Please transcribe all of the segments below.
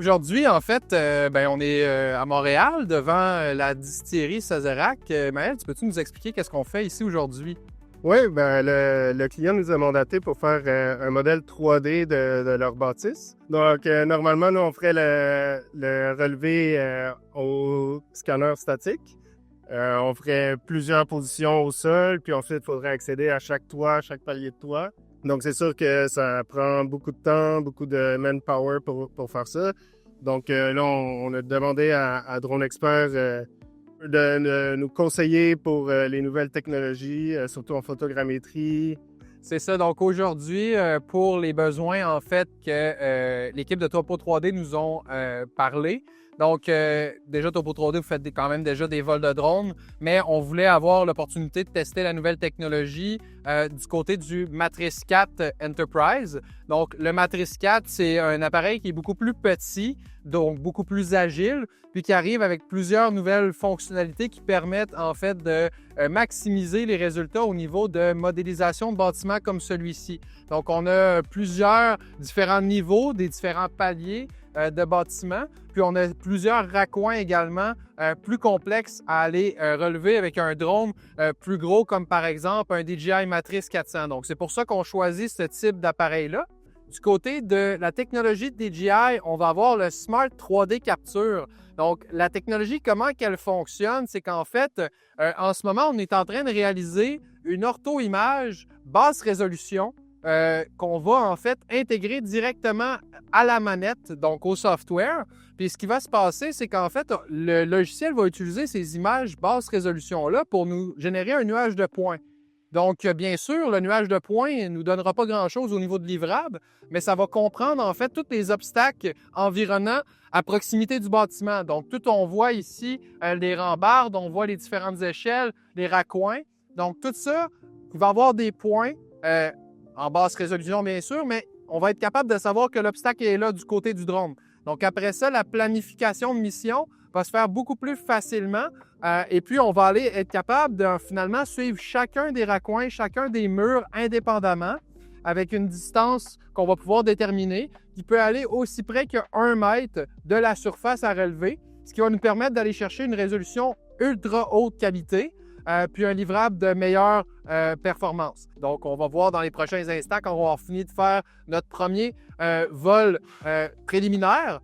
Aujourd'hui, en fait, on est à Montréal devant la distillerie Sazerac. Maël, peux-tu nous expliquer qu'est-ce qu'on fait ici aujourd'hui? Oui, le client nous a mandaté pour faire un modèle 3D de leur bâtisse. Donc, normalement, nous, on ferait le relevé au scanner statique. On ferait plusieurs positions au sol, puis ensuite, il faudrait accéder à chaque toit, à chaque palier de toit. Donc, c'est sûr que ça prend beaucoup de temps, beaucoup de manpower pour faire ça. Donc, là, on a demandé à Drone Expert de nous conseiller pour les nouvelles technologies, surtout en photogrammétrie. C'est ça. Donc, aujourd'hui, pour les besoins, en fait, que l'équipe de Topo 3D nous ont parlé. Donc, déjà, Topo 3D, vous faites quand même déjà des vols de drones, mais on voulait avoir l'opportunité de tester la nouvelle technologie du côté du Matrice 4 Enterprise. Donc, le Matrice 4, c'est un appareil qui est beaucoup plus petit, donc beaucoup plus agile, puis qui arrive avec plusieurs nouvelles fonctionnalités qui permettent, en fait, de maximiser les résultats au niveau de modélisation de bâtiments comme celui-ci. Donc, on a plusieurs différents niveaux, des différents paliers de bâtiments. Puis on a plusieurs raccoins également plus complexes à aller relever avec un drone plus gros, comme par exemple un DJI Matrice 400. Donc, c'est pour ça qu'on choisit ce type d'appareil-là. Du côté de la technologie de DJI, on va avoir le Smart 3D Capture. Donc, la technologie, comment qu'elle fonctionne, c'est qu'en fait, en ce moment, on est en train de réaliser une ortho-image basse résolution qu'on va en fait intégrer directement à la manette, donc au software. Puis ce qui va se passer, c'est qu'en fait, le logiciel va utiliser ces images basse résolution-là pour nous générer un nuage de points. Donc, bien sûr, le nuage de points ne nous donnera pas grand-chose au niveau de livrable, mais ça va comprendre en fait tous les obstacles environnants à proximité du bâtiment. Donc, tout on voit ici, les rambardes, on voit les différentes échelles, les raccoins. Donc, tout ça, il va avoir des points en basse résolution, bien sûr, mais on va être capable de savoir que l'obstacle est là du côté du drone. Donc, après ça, la planification de mission va se faire beaucoup plus facilement et puis on va aller être capable de finalement suivre chacun des raccoins, chacun des murs indépendamment avec une distance qu'on va pouvoir déterminer qui peut aller aussi près que 1 mètre de la surface à relever, ce qui va nous permettre d'aller chercher une résolution ultra haute qualité puis un livrable de meilleure performance. Donc, on va voir dans les prochains instants quand on va avoir fini de faire notre premier vol préliminaire.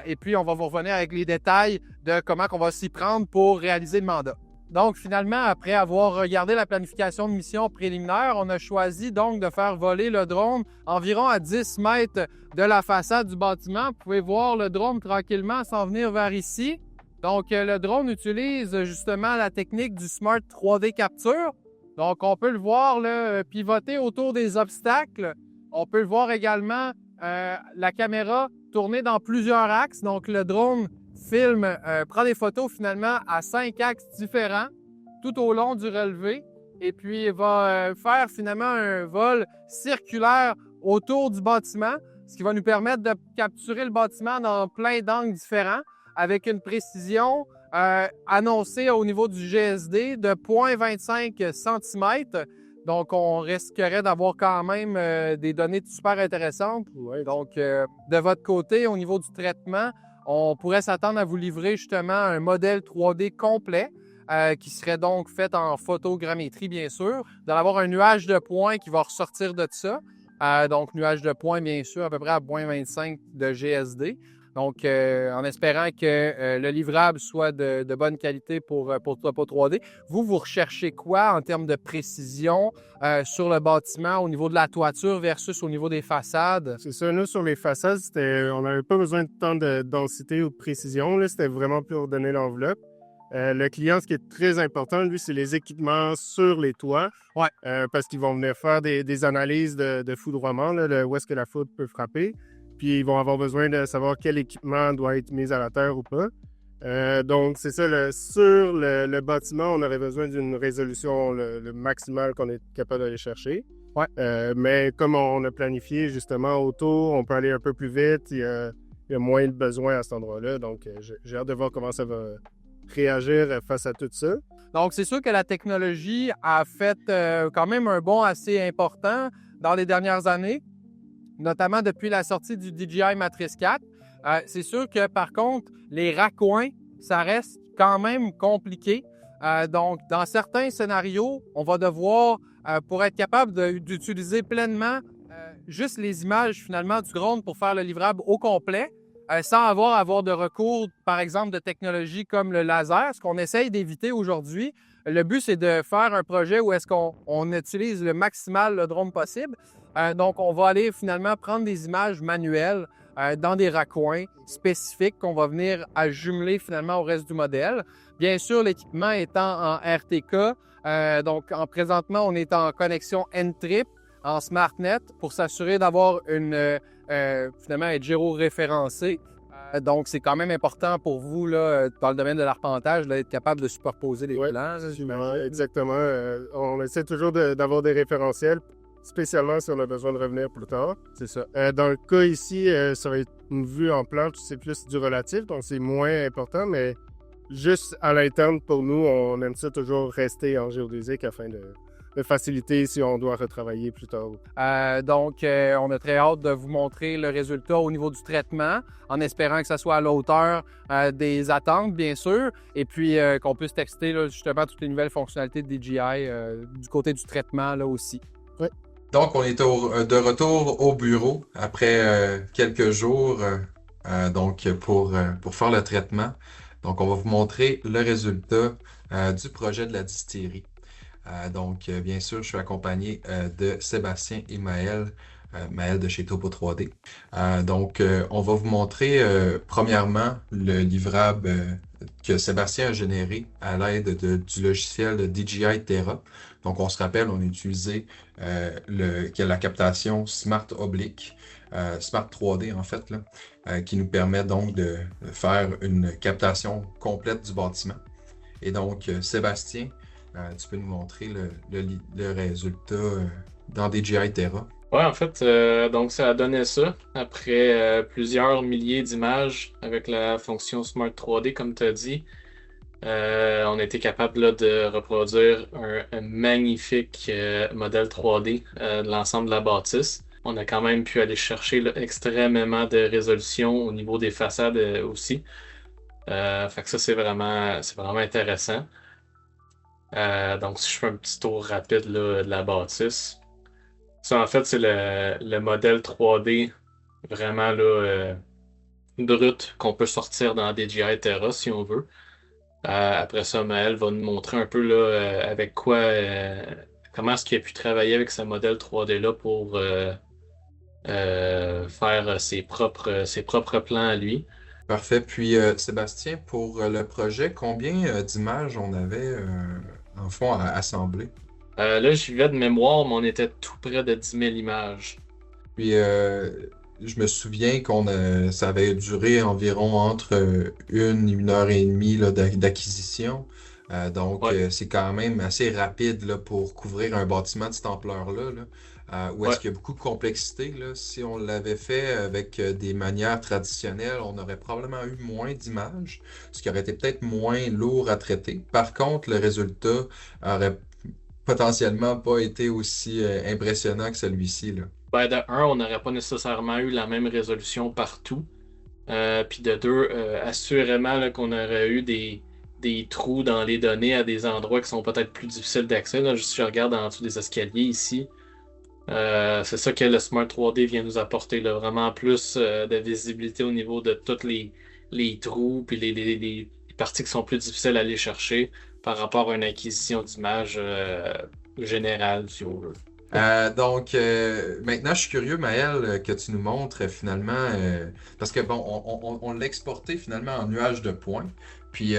Et puis, on va vous revenir avec les détails de comment on va s'y prendre pour réaliser le mandat. Donc, finalement, après avoir regardé la planification de mission préliminaire, on a choisi donc de faire voler le drone environ à 10 mètres de la façade du bâtiment. Vous pouvez voir le drone tranquillement s'en venir vers ici. Donc, le drone utilise justement la technique du Smart 3D Capture. Donc, on peut le voir là, pivoter autour des obstacles. On peut le voir également, la caméra tourner dans plusieurs axes. Donc, le drone filme, prend des photos finalement à 5 axes différents tout au long du relevé. Et puis, il va faire finalement un vol circulaire autour du bâtiment, ce qui va nous permettre de capturer le bâtiment dans plein d'angles différents, avec une précision annoncée au niveau du GSD de 0,25 cm. Donc, on risquerait d'avoir quand même des données super intéressantes. Ouais. Donc, de votre côté, au niveau du traitement, on pourrait s'attendre à vous livrer justement un modèle 3D complet qui serait donc fait en photogrammétrie, bien sûr. Vous allez avoir un nuage de points qui va ressortir de ça. Donc, nuage de points, bien sûr, à peu près à 0,25 de GSD. Donc, en espérant que le livrable soit de bonne qualité pour Topo 3D. Vous recherchez quoi en termes de précision sur le bâtiment au niveau de la toiture versus au niveau des façades? C'est ça, nous, sur les façades, on n'avait pas besoin de tant de densité ou de précision. Là, c'était vraiment pour donner l'enveloppe. Le client, ce qui est très important, lui, c'est les équipements sur les toits. Ouais. Parce qu'ils vont venir faire des analyses de foudroiement, là, où est-ce que la foudre peut frapper. Puis ils vont avoir besoin de savoir quel équipement doit être mis à la terre ou pas. Donc, c'est ça, sur le bâtiment, on aurait besoin d'une résolution le maximal qu'on est capable d'aller chercher. Ouais. Mais comme on a planifié justement autour, on peut aller un peu plus vite. Il y a moins de besoin à cet endroit-là. Donc, j'ai hâte de voir comment ça va réagir face à tout ça. Donc, c'est sûr que la technologie a fait quand même un bond assez important dans les dernières années, notamment depuis la sortie du DJI Matrice 4. C'est sûr que, par contre, les raccoins, ça reste quand même compliqué. Donc, dans certains scénarios, on va devoir, pour être capable d'utiliser pleinement juste les images, finalement, du drone pour faire le livrable au complet, sans avoir de recours, par exemple, de technologies comme le laser, ce qu'on essaye d'éviter aujourd'hui. Le but, c'est de faire un projet où est-ce qu'on utilise le maximal le drone possible. Donc, on va aller finalement prendre des images manuelles dans des raccoins spécifiques qu'on va venir à jumeler finalement au reste du modèle. Bien sûr, l'équipement étant en RTK, donc présentement, on est en connexion N-Trip, en SmartNet, pour s'assurer d'avoir finalement être géoréférencé. Donc, c'est quand même important pour vous, là, dans le domaine de l'arpentage, d'être capable de superposer les plans. Exactement. On essaie toujours d'avoir des référentiels, spécialement si on a besoin de revenir plus tard. C'est ça. Dans le cas ici, ça va être une vue en plan, c'est plus du relatif, donc c'est moins important, mais juste à l'interne, pour nous, on aime ça toujours rester en géodésique afin de faciliter si on doit retravailler plus tard. Donc, on a très hâte de vous montrer le résultat au niveau du traitement, en espérant que ça soit à la hauteur des attentes, bien sûr, et puis qu'on puisse tester là, justement toutes les nouvelles fonctionnalités de DJI du côté du traitement là aussi. Oui. Donc, on est de retour au bureau après quelques jours donc pour faire le traitement. Donc, on va vous montrer le résultat du projet de la distillerie. Donc, bien sûr, je suis accompagné de Sébastien et Maël, Maël de chez Topo 3D. Donc, on va vous montrer premièrement le livrable que Sébastien a généré à l'aide du logiciel de DJI Terra. Donc, on se rappelle, on a utilisé la captation Smart Oblique, Smart 3D en fait, là, qui nous permet donc de faire une captation complète du bâtiment. Et donc, Sébastien, tu peux nous montrer le résultat dans DJI Terra. Ouais, en fait, donc ça a donné ça après plusieurs milliers d'images avec la fonction Smart 3D, comme tu as dit. On a été capable là, de reproduire un magnifique modèle 3D de l'ensemble de la bâtisse. On a quand même pu aller chercher là, extrêmement de résolution au niveau des façades aussi. Fait que ça, c'est vraiment intéressant. Donc, si je fais un petit tour rapide là, de la bâtisse. Ça, en fait, c'est le modèle 3D vraiment là, brut qu'on peut sortir dans DJI Terra si on veut. Après ça, Maël va nous montrer un peu là, avec quoi, comment est-ce qu'il a pu travailler avec ce modèle 3D-là pour faire ses propres plans à lui. Parfait. Puis, Sébastien, pour le projet, combien d'images on avait, en fond, à assembler? Là, j'y vais de mémoire, mais on était tout près de 10 000 images. Puis, je me souviens ça avait duré environ entre 1 heure et demie là, d'acquisition. Donc, Ouais. c'est quand même assez rapide là, pour couvrir un bâtiment de cette ampleur-là. Où est-ce Ouais. qu'il y a beaucoup de complexité, là. Si on l'avait fait avec des manières traditionnelles, on aurait probablement eu moins d'images, ce qui aurait été peut-être moins lourd à traiter. Par contre, le résultat aurait potentiellement pas été aussi impressionnant que celui-ci, là. Ben, de un, on n'aurait pas nécessairement eu la même résolution partout. Puis de deux, assurément là, qu'on aurait eu des trous dans les données à des endroits qui sont peut-être plus difficiles d'accès. Là, si je regarde en dessous des escaliers ici, c'est ça que le Smart 3D vient nous apporter, là, vraiment plus de visibilité au niveau de tous les trous puis les parties qui sont plus difficiles à aller chercher par rapport à une acquisition d'images générale, si on veut. Donc, maintenant, je suis curieux, Maël, que tu nous montres finalement, parce que bon, on l'a exporté finalement en nuage de points, puis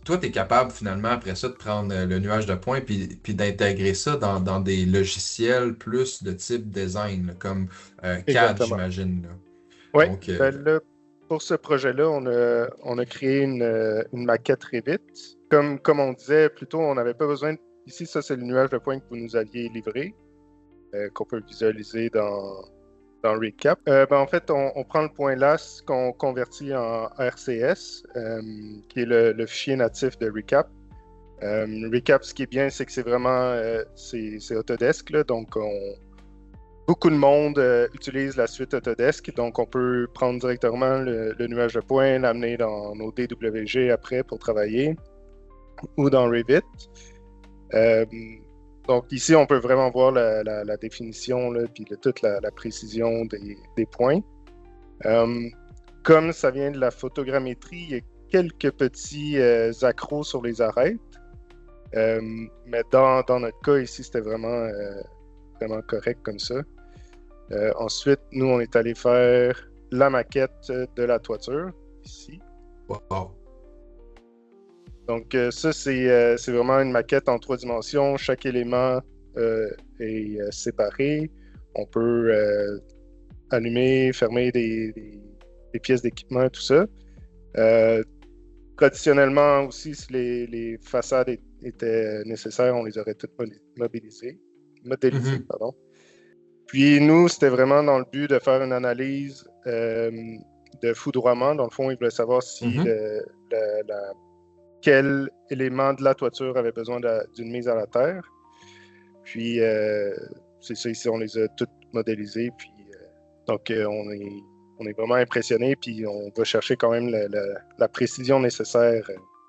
toi, tu es capable finalement après ça de prendre le nuage de points puis d'intégrer ça dans des logiciels plus de type design, là, comme CAD, Exactement. j'imagine. Oui, Donc, là, pour ce projet-là, on a créé une maquette Revit. Comme on disait plus tôt, on n'avait pas besoin. Ici, ça, c'est le nuage de points que vous nous aviez livré, qu'on peut visualiser dans Recap. En fait, on prend le point LAS qu'on convertit en RCS, qui est le fichier natif de Recap. Recap, ce qui est bien, c'est que c'est vraiment c'est Autodesk, là, donc beaucoup de monde utilise la suite Autodesk, donc on peut prendre directement le nuage de points, l'amener dans nos DWG après pour travailler, ou dans Revit. Donc ici, on peut vraiment voir la définition, puis toute la précision des points. Comme ça vient de la photogrammétrie, il y a quelques petits accros sur les arêtes. Mais dans notre cas ici, c'était vraiment correct comme ça. Ensuite, nous, on est allé faire la maquette de la toiture, ici. Wow. Donc ça, c'est vraiment une maquette en 3 dimensions. Chaque élément est séparé. On peut allumer, fermer des pièces d'équipement, tout ça. Traditionnellement aussi, si les façades étaient nécessaires, on les aurait toutes modélisées. Pardon. Puis nous, c'était vraiment dans le but de faire une analyse de foudroiement. Dans le fond, ils voulaient savoir si quel élément de la toiture avait besoin d'une mise à la terre. Puis c'est ça, ici, on les a toutes modélisées. Puis donc, on est vraiment impressionné, puis on va chercher quand même la précision nécessaire.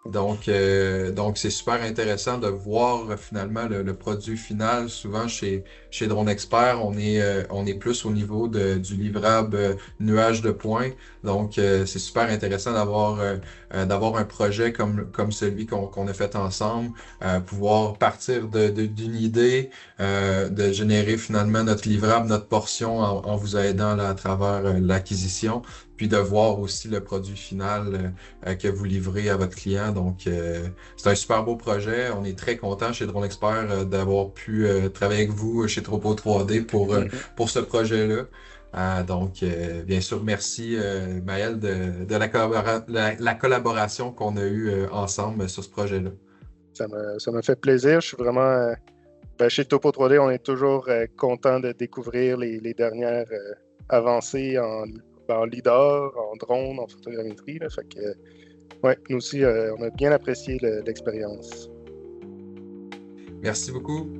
Donc c'est super intéressant de voir finalement le produit final. Souvent chez Drone Expert, on est plus au niveau du livrable nuage de points. Donc c'est super intéressant d'avoir un projet comme celui qu'on a fait ensemble, pouvoir partir d'une idée, de générer finalement notre livrable, notre portion en vous aidant là, à travers l'acquisition, puis de voir aussi le produit final que vous livrez à votre client. Donc, c'est un super beau projet. On est très content chez Drone Expert d'avoir pu travailler avec vous chez Tropo 3D pour ce projet-là. Donc, bien sûr, merci Maël de la collaboration qu'on a eue ensemble sur ce projet-là. Ça m'a fait plaisir. Je suis vraiment... chez Topo 3D, on est toujours content de découvrir les dernières avancées en lidar, en drone, en photogrammétrie. Là, fait que, ouais, nous aussi, on a bien apprécié l'expérience. Merci beaucoup.